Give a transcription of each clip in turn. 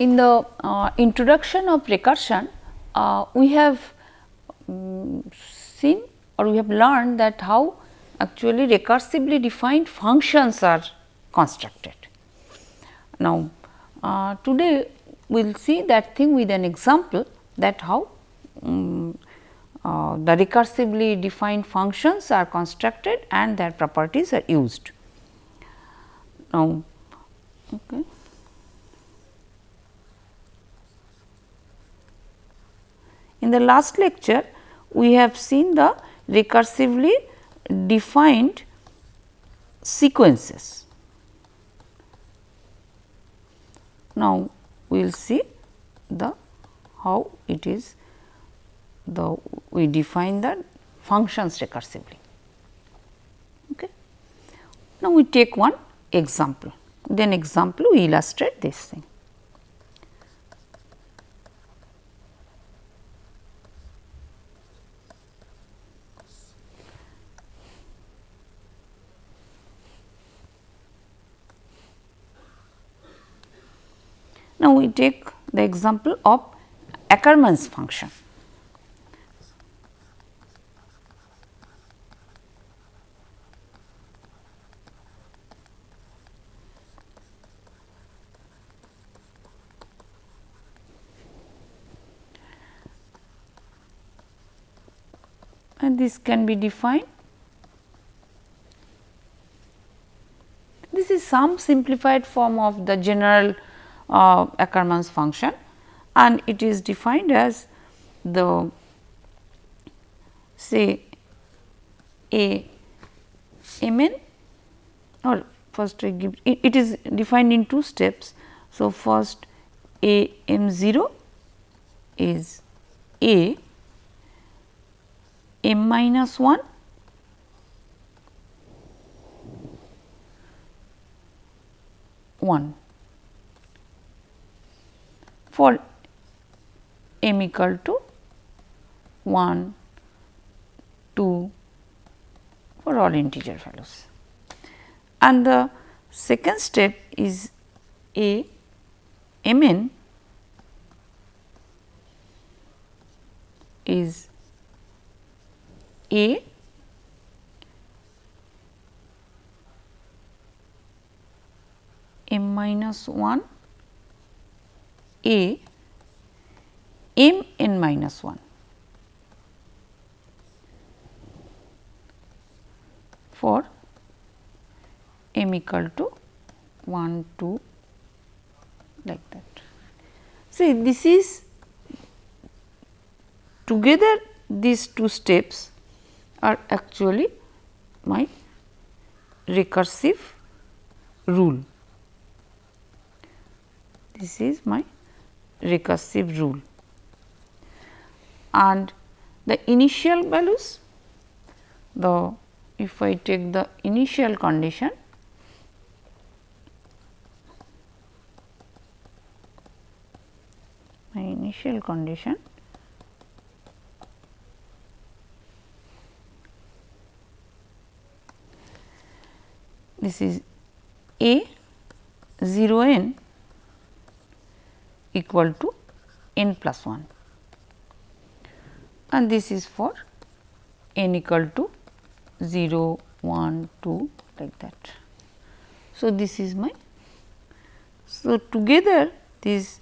in the introduction of recursion, we have seen or we have learned that how actually recursively defined functions are constructed. Now, today we will see that thing with an example, that how the recursively defined functions are constructed and their properties are used. Now, okay. In the last lecture, we have seen the recursively defined sequences. Now, we will see the how it is we define the functions recursively. Okay. Now, we take one example, then example we illustrate this thing. Now, we take the example of Ackermann's function. And this can be defined. This is some simplified form of the general Ackermann's function, and it is defined as the say a mn, or first I give it is defined in two steps. So, first a m0 is a m minus 1 1 for m equal to 1, 2 for all integer values. And the second step is a mn is a m minus 1 a m n minus 1 for m equal to 1, 2 like that. See, this is together these two steps are actually my recursive rule. This is my recursive rule, and the initial values, if I take the initial condition, my initial condition this is a 0 n equal to n plus 1, and this is for n equal to 0, 1, 2 like that. So, this is my, so together this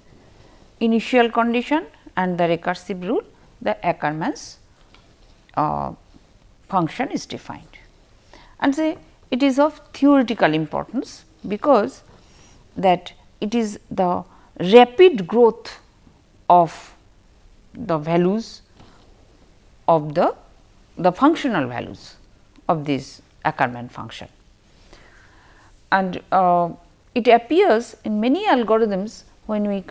initial condition and the recursive rule, the Ackermann's function is defined, and say it is of theoretical importance, because that it is the rapid growth of the values of the functional values of this Ackermann function, and it appears in many algorithms when we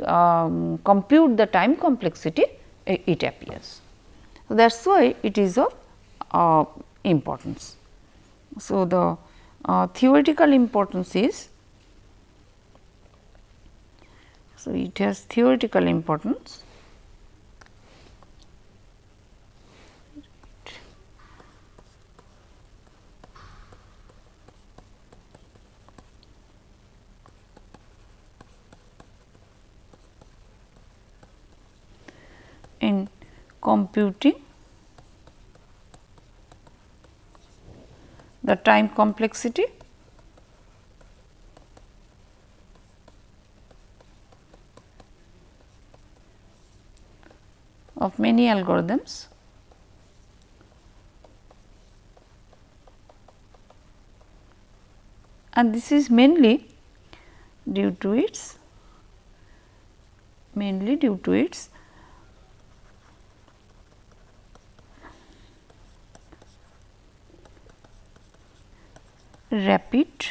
compute the time complexity, it appears. So, that is why it is of importance. So, the theoretical importance is, so it has theoretical importance. in computing the time complexity of many algorithms and this is mainly due to its rapid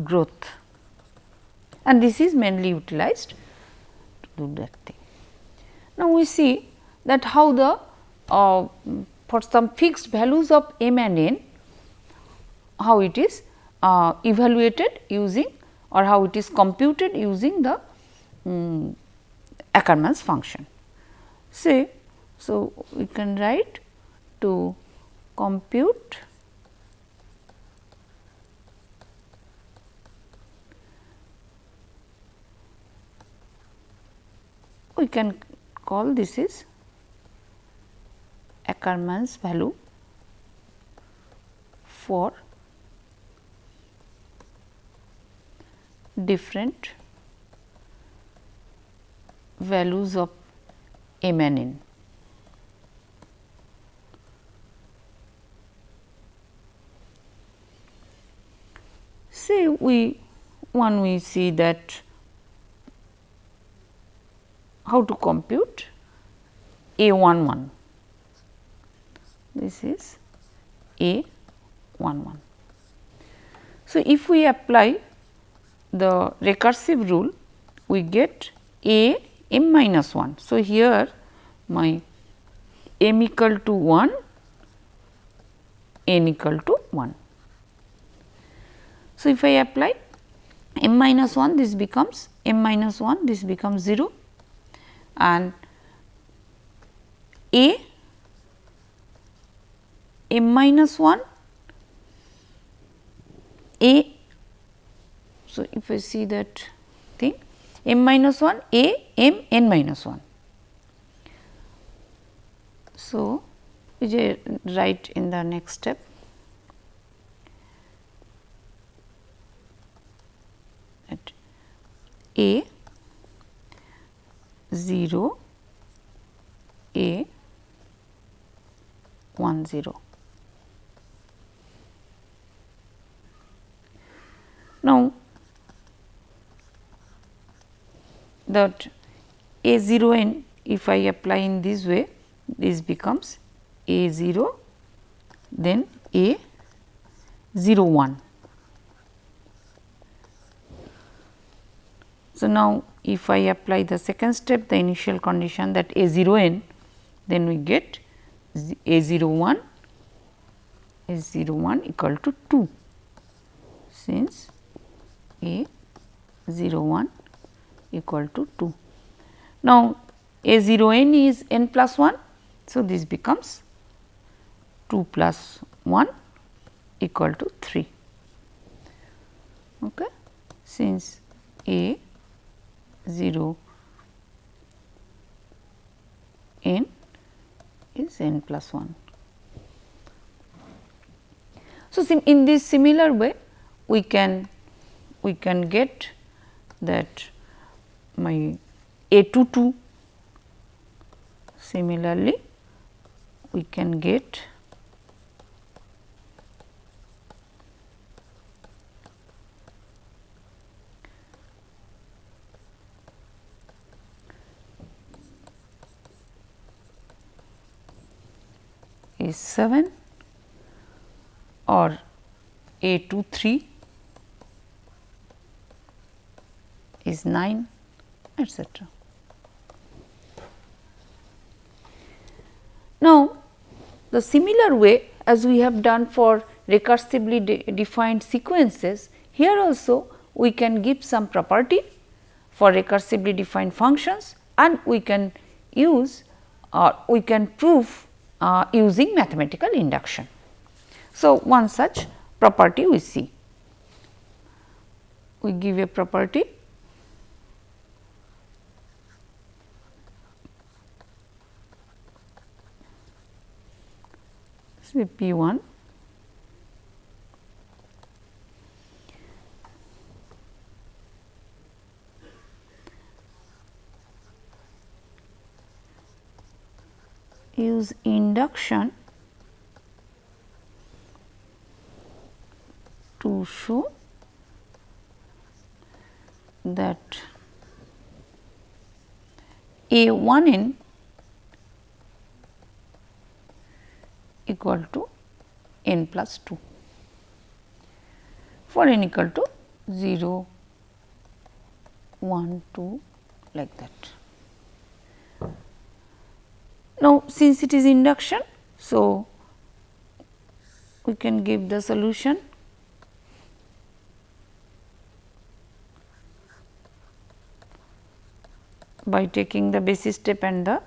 growth and this is mainly utilized to do that thing. Now, we see that how the for some fixed values of m and n, how it is evaluated using or how it is computed using the Ackermann's function. Say, so we can write to compute we can call this is Ackermann's value for different values of m and n. Say we see that how to compute A11. This is A11. So, if we apply the recursive rule, we get A m minus 1. So, here my m equal to 1, n equal to 1. So, if I apply m minus 1, this becomes m minus 1, this becomes 0 and A m minus 1 A. So, if I see that thing m minus 1 A m n minus 1. So, we write in the next step at A 0 A 1 0. Now, that A 0 n, if I apply in this way, this becomes A 0, then A 0 1. So, now if I apply the second step, the initial condition that A 0 n, then we get A 0 1 is 0 1 equal to 2, since A 0 1 equal to 2. Now, A 0 n is n plus 1. So, this becomes 2 plus 1 equal to 3. Okay. Since A 0 n is n plus 1. So, in this similar way we can get that my A 2 2, similarly we can get is 7 or A 2 3 is 9, etc. Now, the similar way as we have done for recursively defined sequences, here also we can give some property for recursively defined functions and we can use or we can prove using mathematical induction. So, one such property we see. We give a property say P 1 use induction to show that A1n equal to n plus 2 for n equal to 0, 1, 2 like that. Now, since it is induction, so we can give the solution by taking the basis step and the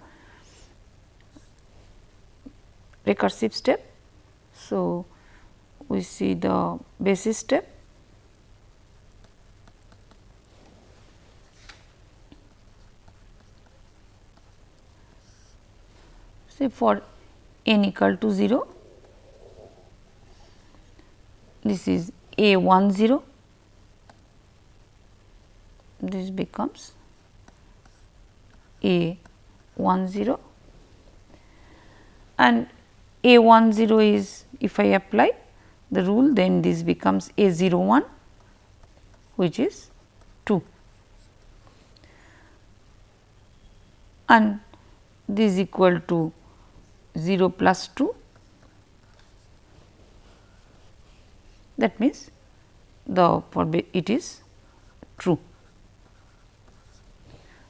recursive step. So, we see the basis step, say for n equal to 0, this is A10, this becomes A10 and A10 is, if I apply the rule, then this becomes A01, which is 2, and this is equal to 0 plus 2, that means the it is true.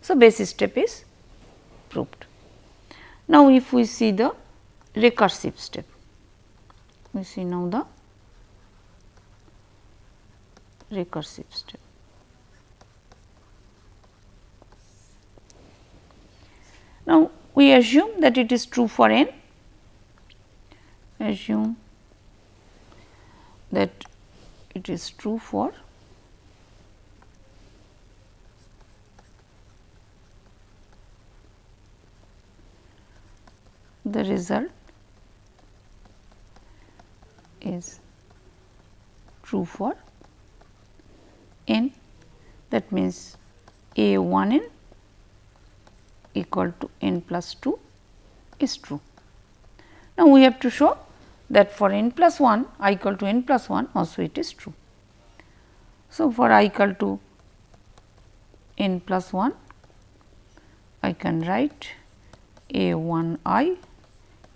So, basis step is proved. Now, if we see the recursive step, we see now the recursive step. Now, we assume that it is true for n, assume that it is true for the result is true for n, that means A1n equal to n plus 2 is true. Now, we have to show that for n plus 1 I equal to n plus 1 also it is true. So, for I equal to n plus 1 I can write A1I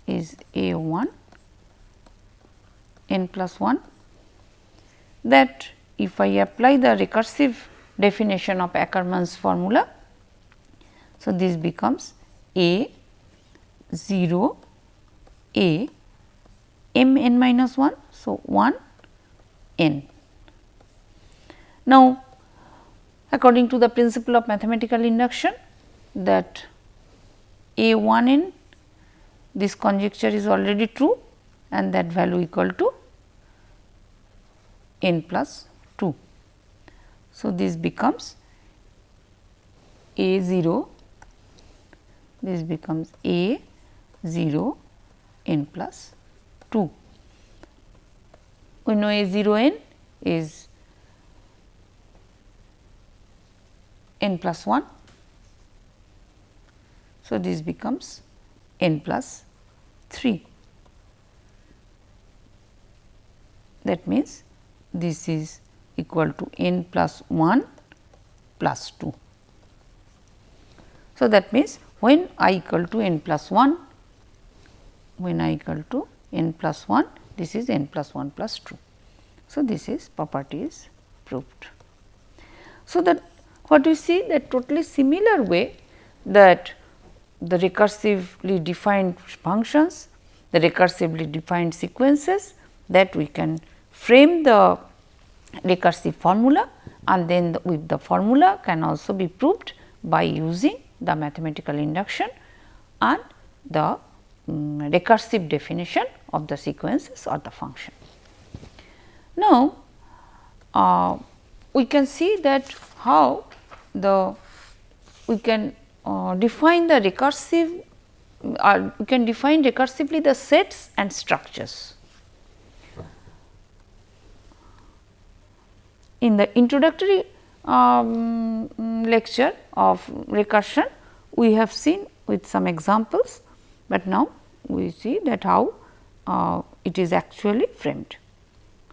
is A1 n plus 1, that if I apply the recursive definition of Ackermann's formula, so this becomes A 0 A m n minus 1. So, 1 n. Now, according to the principle of mathematical induction, that A1 n, this conjecture is already true and that value equal to n plus 2. So, this becomes A0, this becomes A0 n plus 2. We know A0 n is n plus 1. So, this becomes n plus 3. That means, this is equal to n plus 1 plus 2. So, that means, when I equal to n plus 1, when I equal to n plus 1, this is n plus 1 plus 2. So, this is property is proved. So, that what we see that totally similar way that the recursively defined functions, the recursively defined sequences, that we can frame the recursive formula, and then with the formula can also be proved by using the mathematical induction and the recursive definition of the sequences or the function. Now, we can see that how we can define the recursive we can define recursively the sets and structures. In the introductory lecture of recursion, we have seen with some examples, but now we see that how it is actually framed.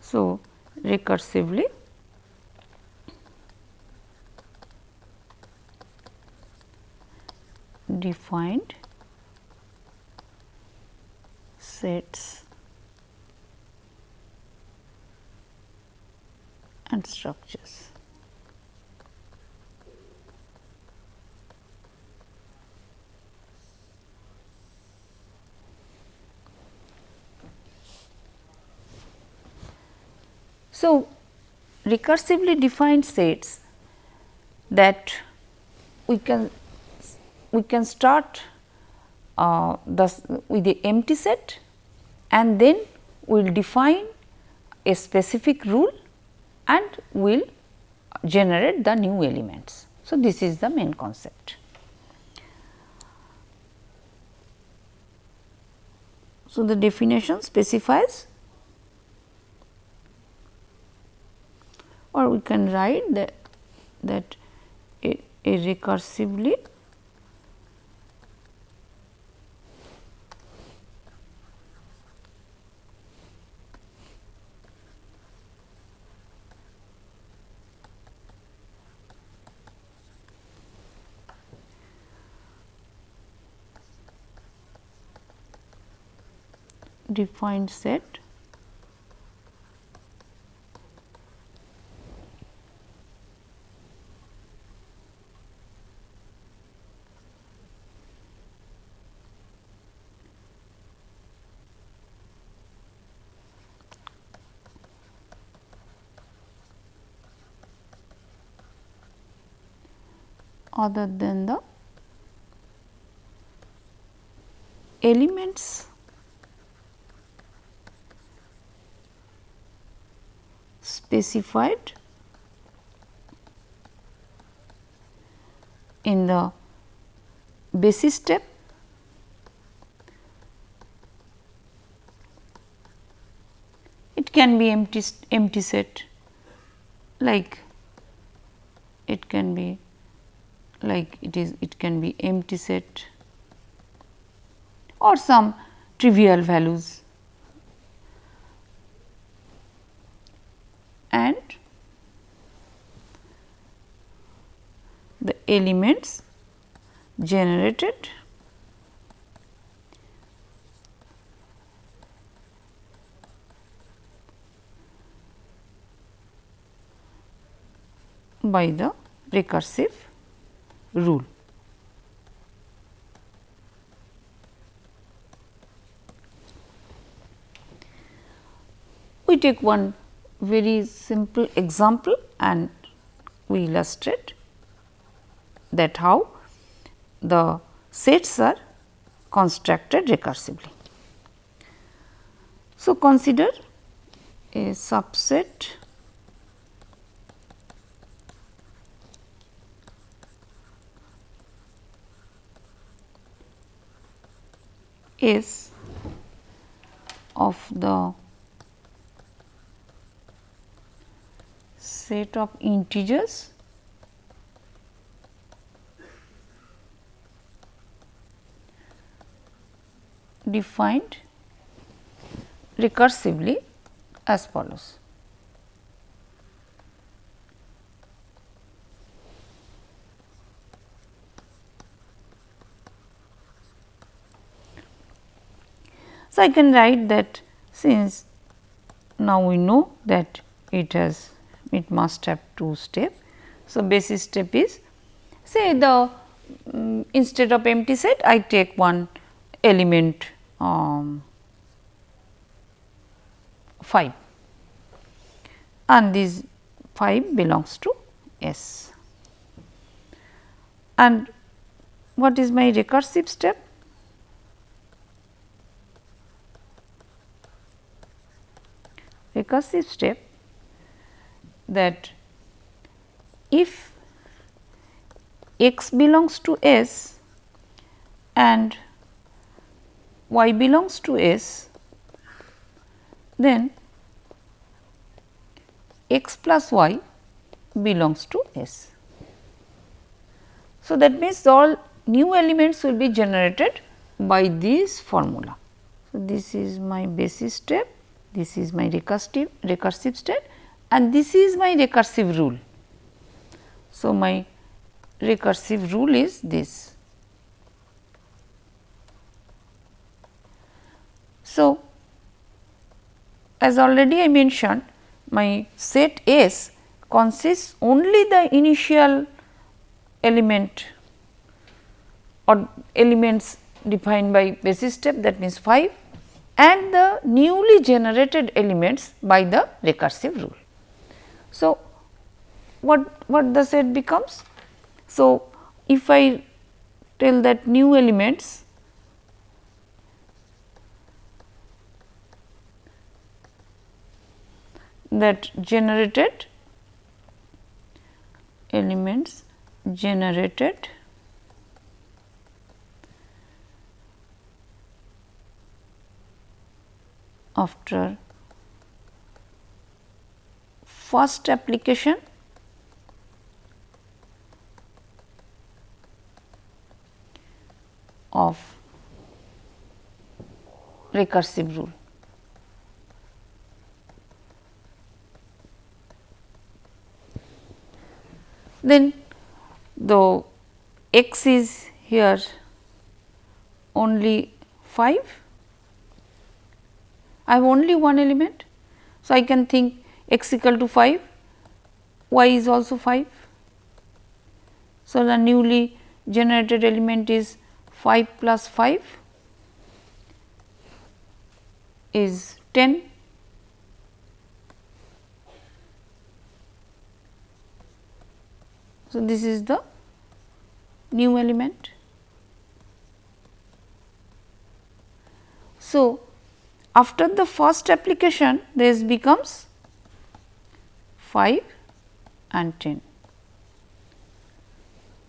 So, recursively defined sets and structures. So, recursively defined sets that we can start with the empty set, and then we will define a specific rule and will generate the new elements. So, this is the main concept. So, the definition specifies, or we can write that a recursively defined set other than the elements specified in the basis step it can be empty set, like it can be like it can be empty set or some trivial values, and the elements generated by the recursive rule. We take one very simple example and we illustrate that how the sets are constructed recursively. So, consider a subset S of the set of integers defined recursively as follows. So, I can write that since now we know that it must have two steps. So, basis step is, say the instead of empty set I take one element 5 and this 5 belongs to S. And what is my recursive step? Recursive step that if x belongs to S and y belongs to S, then x plus y belongs to S. So, that means all new elements will be generated by this formula. So, this is my basis step, this is my recursive step and this is my recursive rule. So, my recursive rule is this. So, as already I mentioned, my set S consists only the initial element or elements defined by basis step, that means 5, and the newly generated elements by the recursive rule. So, what the set becomes? So, if I tell that new elements that generated elements generated after first application of recursive rule. Then the x is here only 5, I have only one element. So, I can think x equal to 5, y is also 5. So, the newly generated element is 5 plus 5 is 10. So, this is the new element. So, after the first application this becomes 5 and 10.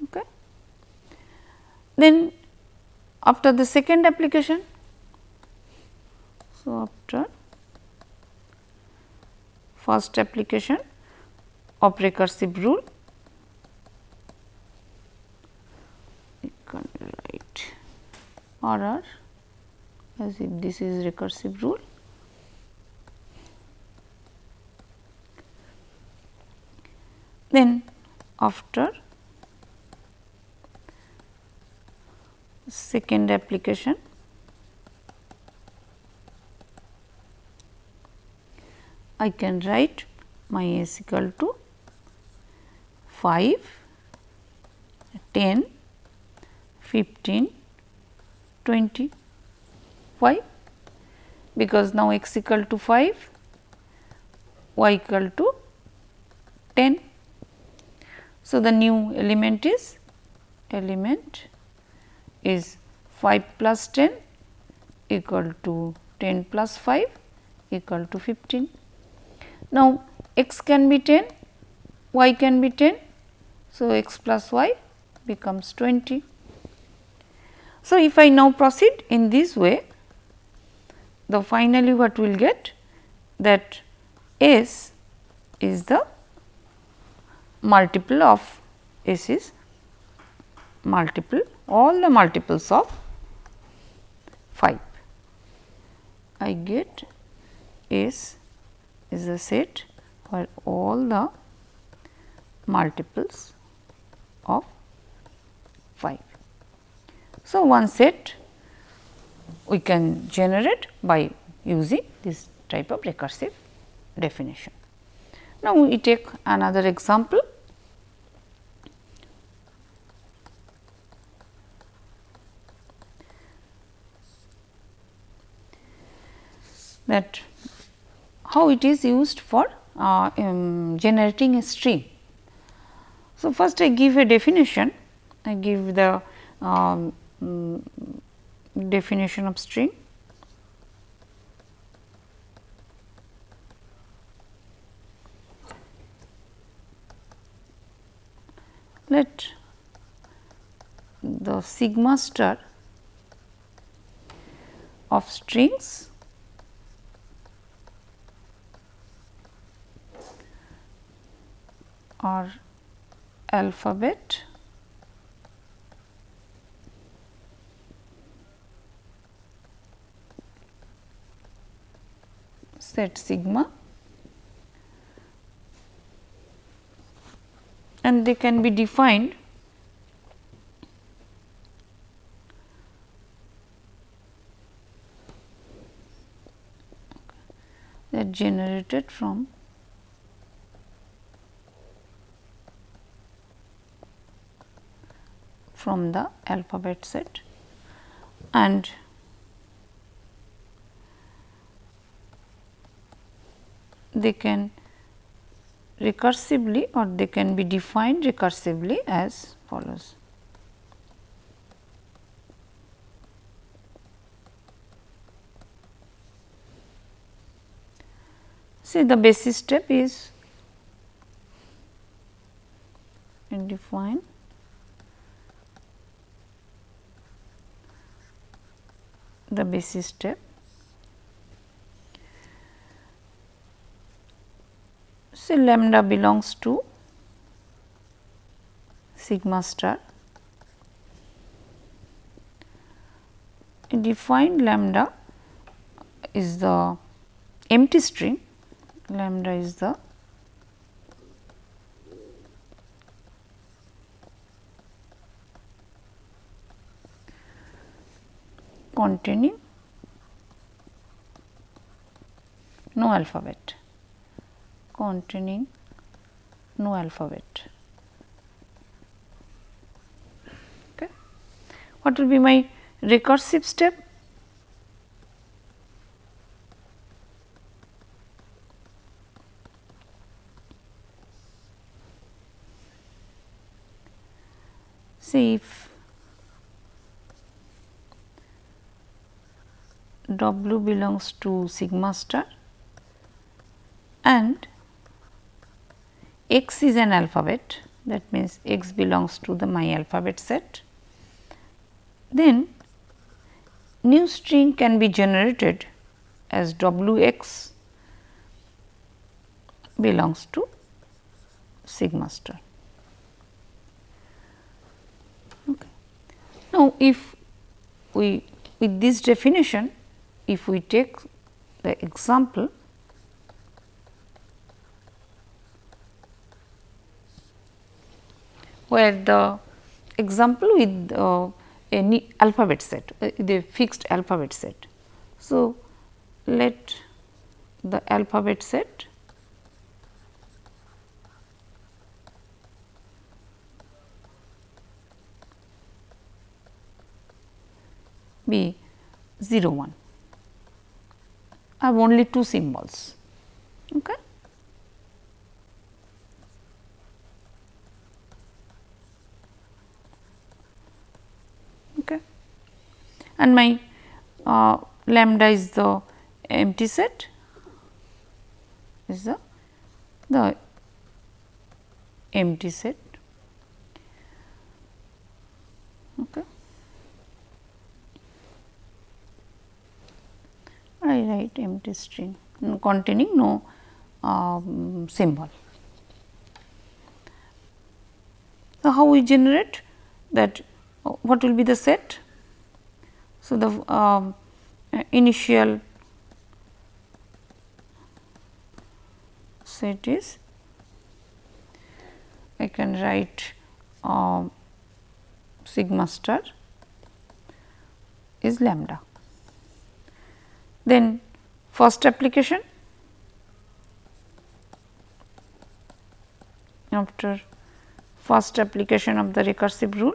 Okay. Then after the second application, so after first application of recursive rule, you can write RR as if this is recursive rule. Then after second application, I can write my S equal to 5, 10, 15, 20. Why? Because now x equal to 5, y equal to 10. So, the new element is 5 plus 10 equal to 10 plus 5 equal to 15. Now, x can be 10, y can be 10. So, x plus y becomes 20. So, if I now proceed in this way, the finally what we will get, that S is the multiple of S is multiple, all the multiples of 5. I get S is a set where all the multiples of 5. So, one set we can generate by using this type of recursive definition. Now, we take another example. That how it is used for generating a string. So, first I give a definition, I give the definition of string. Let the sigma star of strings or alphabet set sigma, and they can be defined they are generated from the alphabet set, and they can recursively or they can be defined recursively as follows. See, the basis step is define the basis step. Say lambda belongs to sigma star. A defined lambda is the empty string, lambda is the containing no alphabet, containing no alphabet. Okay. What will be my recursive step? See, if W belongs to sigma star and X is an alphabet, that means X belongs to the my alphabet set, then new string can be generated as Wx belongs to sigma star. Okay. Now, if we with this definition, if we take the example where the example with any alphabet set, the fixed alphabet set. So, let the alphabet set be 0 1. I have only 2 symbols. Okay. Okay. And my lambda is the empty set, is the empty set. Okay. I write empty string containing no symbol. So, how we generate that? What will be the set? So, the initial set is, I can write sigma star is lambda. Then first application, after first application of the recursive rule,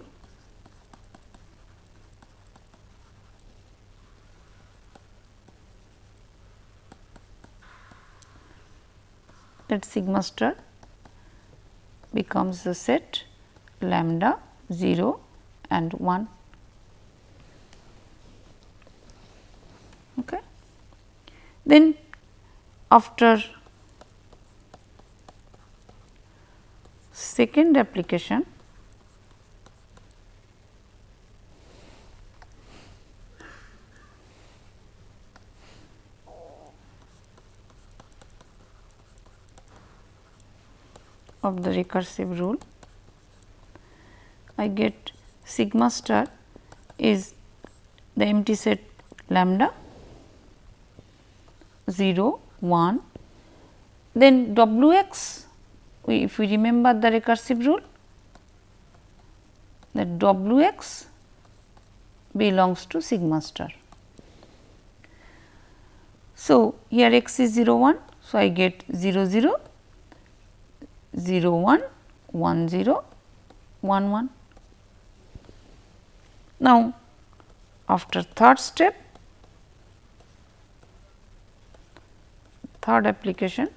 that sigma star becomes the set lambda 0 and 1. Okay. Then after second application, of the recursive rule, I get sigma star is the empty set lambda 0 1, then W x, if we remember the recursive rule, that W x belongs to sigma star. So, here x is 0 1, so I get 0 0 0 1 1 0 1 1. Now, after third step, third application,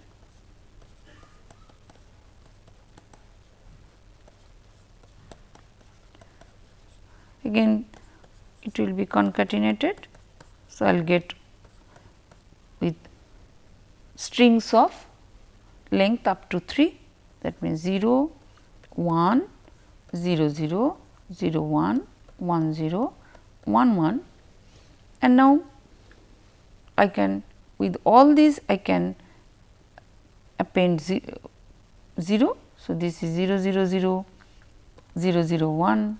again it will be concatenated. So, I will get with strings of length up to 3, that means 0 1 0 0 0 1 1 0 1 1, and now I can, with all these I can append 0. So, this is 0 0 0 0 0 1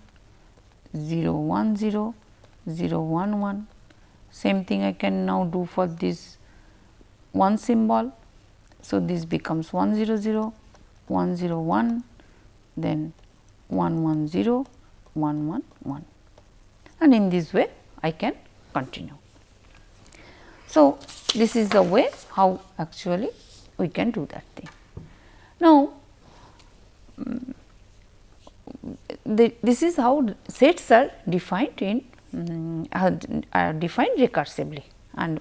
0 1 0 0 1 1. Same thing I can now do for this one symbol. So, this becomes 1 0 0 1 0 1, then 1 1 0 1 1 1, and in this way I can continue. So, this is the way how actually we can do that thing. Now, this is how sets are defined in defined recursively, and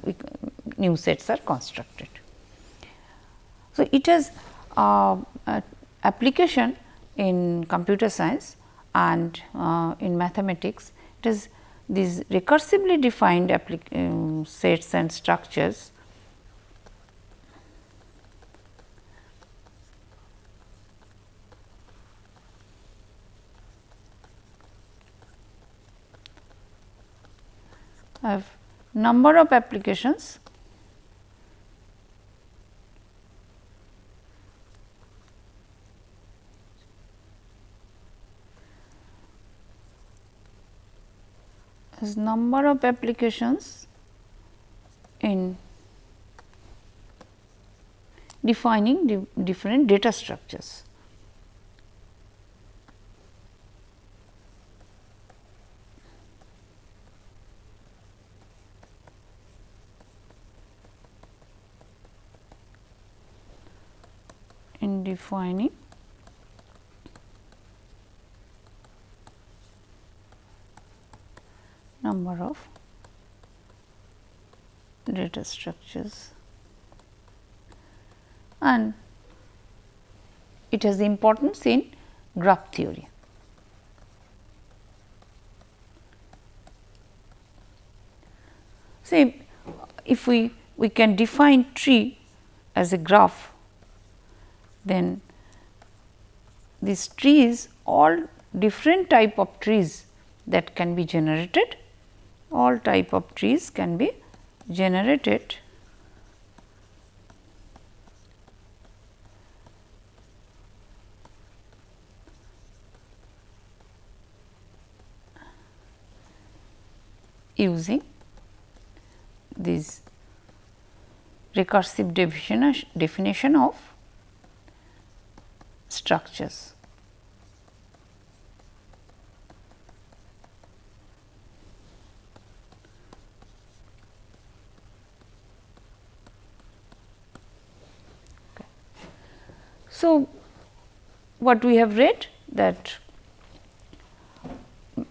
new sets are constructed. So, it has application in computer science and in mathematics. It is these recursively defined sets and structures have number of applications in defining different data structures. In defining number of data structures, and it has importance in graph theory. Say, if we can define tree as a graph, then this trees, all different type of trees that can be generated, all type of trees can be generated using this recursive definition of structures. Okay. So, what we have read, that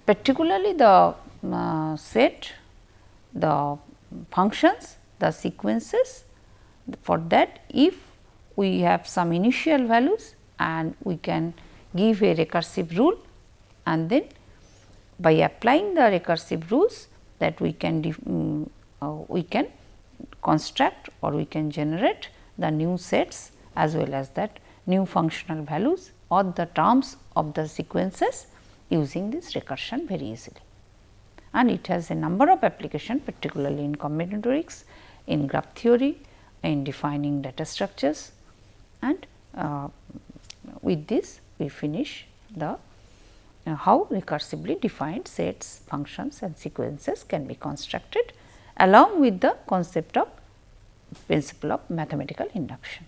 particularly the set, the functions, the sequences, for that if we have some initial values and we can give a recursive rule, and then by applying the recursive rules that we can construct or we can generate the new sets as well as that new functional values or the terms of the sequences using this recursion very easily. And it has a number of application, particularly in combinatorics, in graph theory, in defining data structures, and with this we finish the how recursively defined sets, functions and sequences can be constructed along with the concept of principle of mathematical induction.